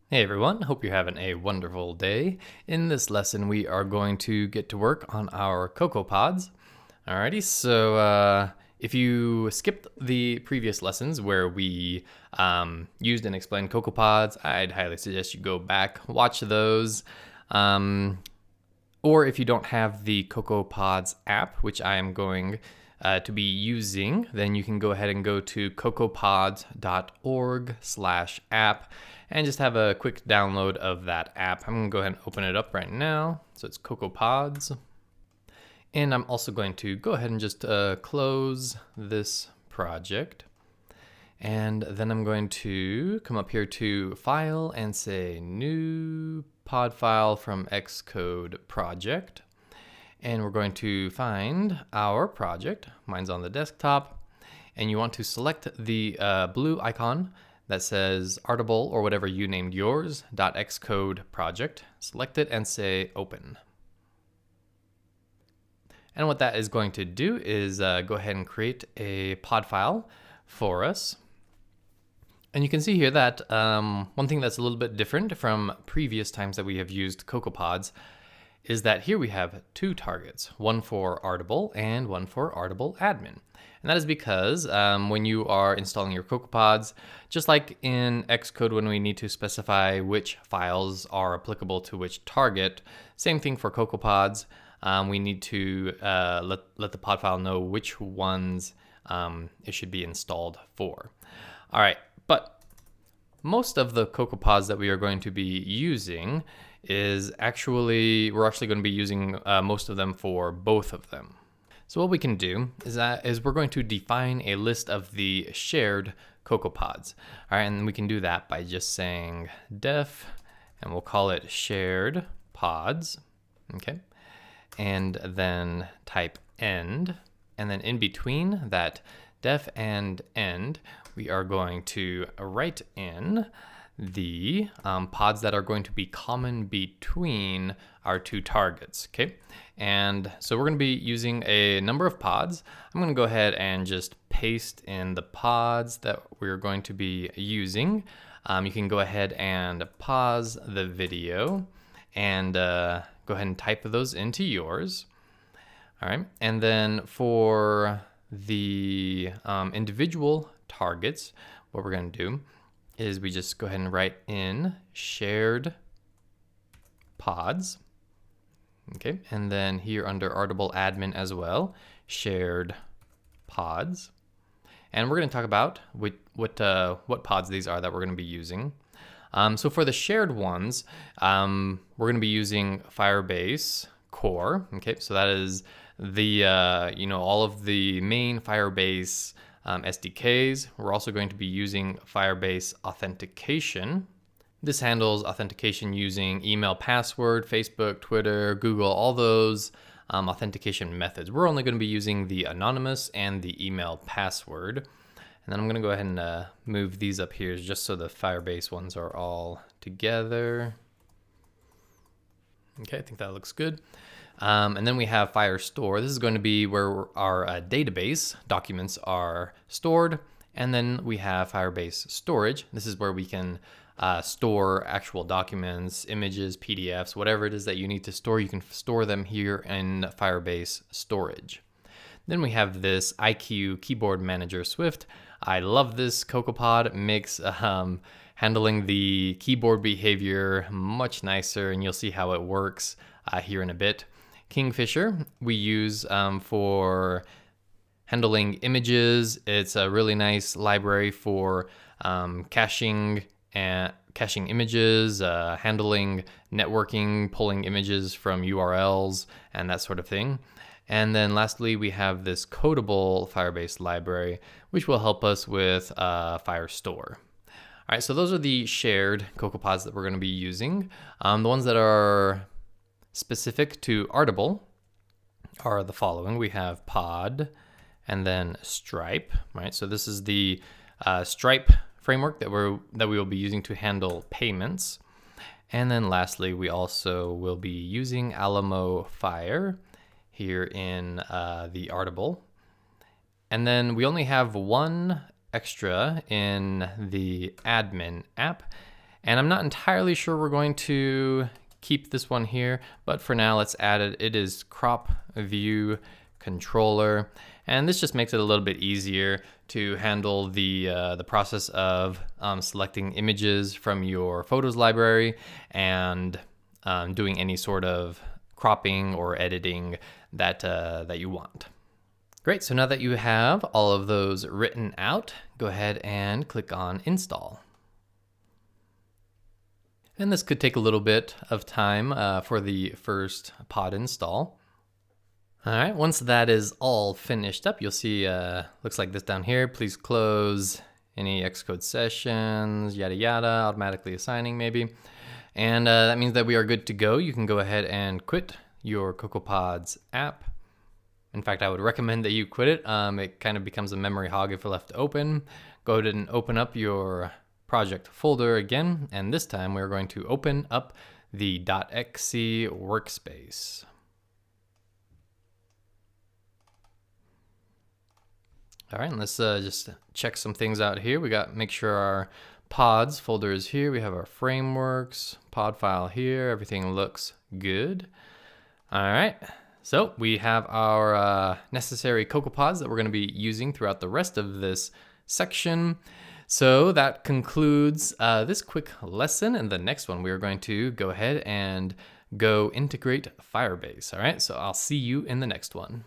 Hey everyone, hope you're having a wonderful day. In this lesson, we are going to get to work on our CocoaPods. Alrighty, so if you skipped the previous lessons where we used and explained CocoaPods, I'd highly suggest you go back, watch those. Or if you don't have the CocoaPods app, which I am going to be using, then you can go ahead and go to cocoapods.org/app and just have a quick download of that app. I'm going to go ahead and open it up right now. So it's CocoaPods. And I'm also going to go ahead and just close this project. And then I'm going to come up here to File and say New Pod File from Xcode Project. And we're going to find our project. Mine's on the desktop. And you want to select the blue icon that says Artable or whatever you named yours, .xcode project. Select it and say Open. And what that is going to do is go ahead and create a pod file for us. And you can see here that one thing that's a little bit different from previous times that we have used CocoaPods is that here we have two targets, one for Artable and one for Artable admin. And that is because when you are installing your CocoaPods, just like in Xcode when we need to specify which files are applicable to which target, same thing for CocoaPods. We need to let the pod file know which ones it should be installed for. All right, but most of the CocoaPods that we are going to be using we're actually going to be using most of them for both of them. So what we can do is we're going to define a list of the shared CocoaPods. All right, and we can do that by just saying def, and we'll call it shared pods. Okay, and then type end, and then in between that def and end, we are going to write in the pods that are going to be common between our two targets, okay? And so we're gonna be using a number of pods. I'm gonna go ahead and just paste in the pods that we're going to be using. You can go ahead and pause the video and go ahead and type those into yours. All right, and then for the individual targets, what we're gonna do is we just go ahead and write in shared pods. Okay, and then here under Artable admin as well, shared pods. And we're going to talk about what pods these are that we're going to be using. So for the shared ones, we're going to be using Firebase core. Okay, so that is the all of the main Firebase SDKs. We're also going to be using Firebase authentication. This handles authentication using email, password, Facebook, Twitter, Google, all those authentication methods. We're only going to be using the anonymous and the email password. And then I'm going to go ahead and move these up here just so the Firebase ones are all together. Okay, I think that looks good. And then we have Firestore. This is going to be where our database documents are stored. And then we have Firebase storage. This is where we can store actual documents, images, PDFs, whatever it is that you need to store. You can store them here in Firebase storage. Then we have this IQ Keyboard Manager Swift. I love this CocoaPod. It makes handling the keyboard behavior much nicer, and you'll see how it works here in a bit. Kingfisher we use for handling images. It's a really nice library for caching images, handling networking, pulling images from URLs, and that sort of thing. And then lastly, we have this codable Firebase library, which will help us with Firestore. All right, so those are the shared CocoaPods that we're going to be using. The ones that are specific to Artable are the following. We have pod and then Stripe, right? So this is the Stripe framework that we will be using to handle payments. And then lastly, we also will be using Alamo Fire here in the Artable. And then we only have one extra in the admin app, And I'm not entirely sure we're going to keep this one here, but for now let's add it. It is crop view controller, and this just makes it a little bit easier to handle the process of selecting images from your photos library and doing any sort of cropping or editing that that you want. Great, so now that you have all of those written out, go ahead and click on install. And this could take a little bit of time for the first pod install. All right, once that is all finished up, you'll see, looks like this down here. Please close any Xcode sessions, yada yada, automatically assigning maybe. And that means that we are good to go. You can go ahead and quit your CocoaPods app. In fact, I would recommend that you quit it. It kind of becomes a memory hog if left open. Go ahead and open up your project folder again, and this time we're going to open up the .xc workspace. All right, and let's just check some things out here. We got, make sure our pods folder is here. We have our frameworks, pod file here. Everything looks good. All right, so we have our necessary CocoaPods that we're gonna be using throughout the rest of this section. So that concludes this quick lesson. In the next one, we are going to go ahead and go integrate Firebase. All right, so I'll see you in the next one.